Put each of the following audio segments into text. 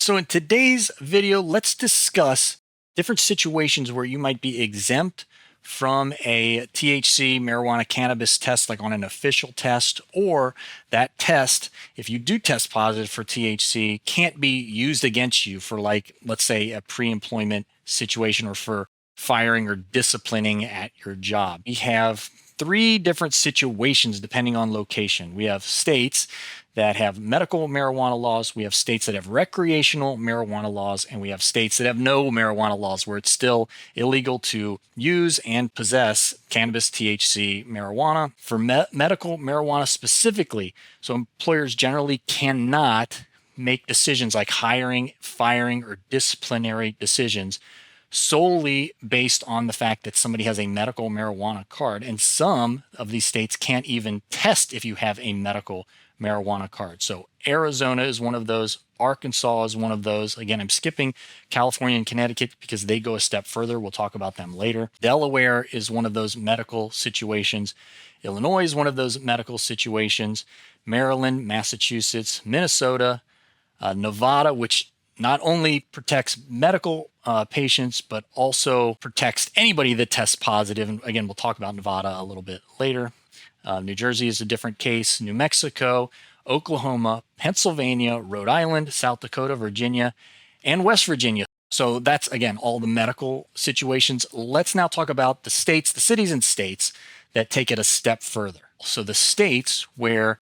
So in today's video, let's discuss different situations where you might be exempt from a THC marijuana cannabis test, like on an official test, or that test, if you do test positive for THC, can't be used against you for, like, let's say a pre-employment situation or for firing or disciplining at your job. We have three different situations depending on location. We have states that have medical marijuana laws, we have states that have recreational marijuana laws, and we have states that have no marijuana laws where it's still illegal to use and possess cannabis, THC, marijuana. For medical marijuana specifically, so employers generally cannot make decisions like hiring, firing, or disciplinary decisions solely based on the fact that somebody has a medical marijuana card. And some of these states can't even test if you have a medical marijuana card. So Arizona is one of those. Arkansas is one of those. Again, I'm skipping California and Connecticut because they go a step further. We'll talk about them later. Delaware is one of those medical situations. Illinois is one of those medical situations. Maryland, Massachusetts, Minnesota, Nevada, which not only protects medical patients, but also protects anybody that tests positive. And again, we'll talk about Nevada a little bit later. New Jersey is a different case. New Mexico, Oklahoma, Pennsylvania, Rhode Island, South Dakota, Virginia, and West Virginia. So that's, again, all the medical situations. Let's now talk about the states, the cities and states that take it a step further. So the states where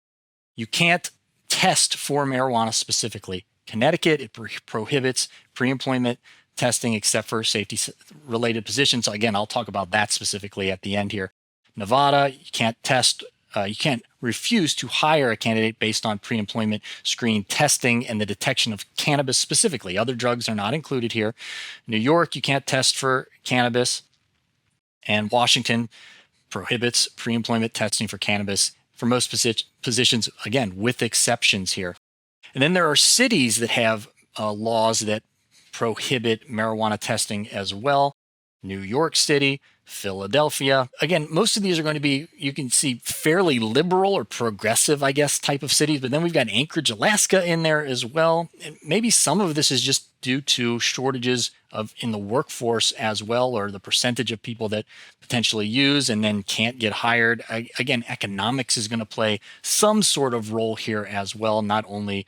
you can't test for marijuana specifically. Connecticut, it prohibits pre-employment testing except for safety-related positions. So again, I'll talk about that specifically at the end here. Nevada, you can't test, you can't refuse to hire a candidate based on pre-employment screening testing and the detection of cannabis specifically. Other drugs are not included here. New York, you can't test for cannabis. And Washington prohibits pre-employment testing for cannabis for most positions, again, with exceptions here. And then there are cities that have laws that prohibit marijuana testing as well. New York City, Philadelphia. Again, most of these are going to be, you can see, fairly liberal or progressive, I guess, type of cities. But then we've got Anchorage, Alaska in there as well. And maybe some of this is just due to shortages in the workforce as well, or the percentage of people that potentially use and then can't get hired. Again, economics is going to play some sort of role here as well, not only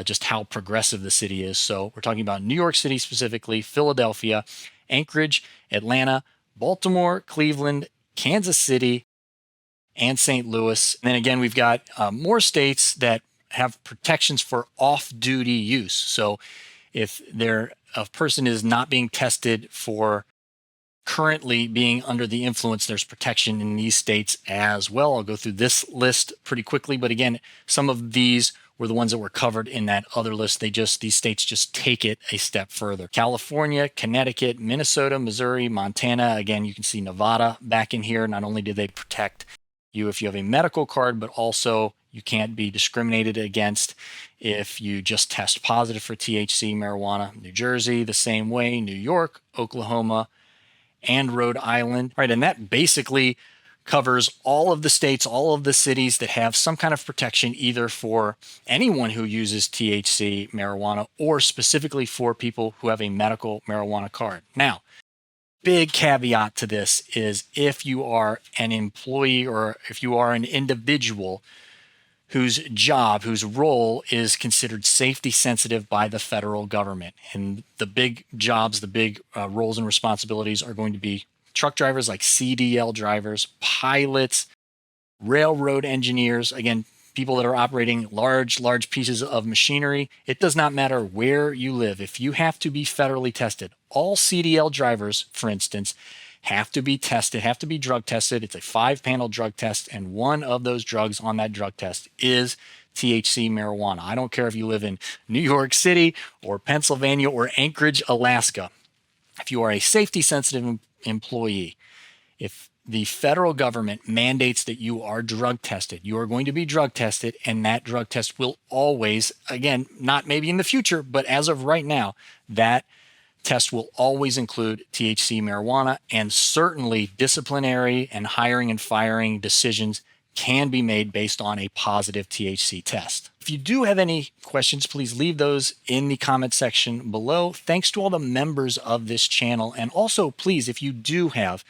just how progressive the city is. So we're talking about New York City specifically, Philadelphia, Anchorage, Atlanta, Baltimore, Cleveland, Kansas City, and St. Louis. And then again, we've got more states that have protections for off-duty use. So if a person is not being tested for currently being under the influence, there's protection in these states as well. I'll go through this list pretty quickly, but again, some of these were the ones that were covered in that other list. These states just take it a step further. California, Connecticut, Minnesota, Missouri, Montana. Again, you can see Nevada back in here. Not only do they protect you if you have a medical card, but also you can't be discriminated against if you just test positive for THC marijuana. New Jersey, the same way. New York, Oklahoma, and Rhode Island. All right, and that basically covers all of the states, all of the cities that have some kind of protection either for anyone who uses THC marijuana or specifically for people who have a medical marijuana card. Now, big caveat to this is if you are an employee or if you are an individual whose job, whose role is considered safety sensitive by the federal government. And the big jobs, the big roles and responsibilities are going to be truck drivers like CDL drivers, pilots, railroad engineers, again, people that are operating large pieces of machinery. It does not matter where you live. If you have to be federally tested, all CDL drivers, for instance, have to be tested, have to be drug tested. It's a 5-panel drug test, and one of those drugs on that drug test is THC marijuana. I don't care if you live in New York City or Pennsylvania or Anchorage, Alaska. If you are a safety-sensitive employee, if the federal government mandates that you are drug tested, you are going to be drug tested, and that drug test will always, again, not maybe in the future, but as of right now, that test will always include THC marijuana, and certainly disciplinary and hiring and firing decisions can be made based on a positive THC test. If you do have any questions, please leave those in the comment section below. Thanks to all the members of this channel. And also, please, if you do have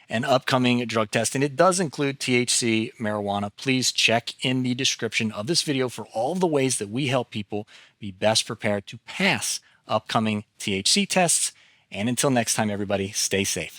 an upcoming drug test, and it does include THC marijuana, please check in the description of this video for all of the ways that we help people be best prepared to pass upcoming THC tests. And until next time, everybody, stay safe.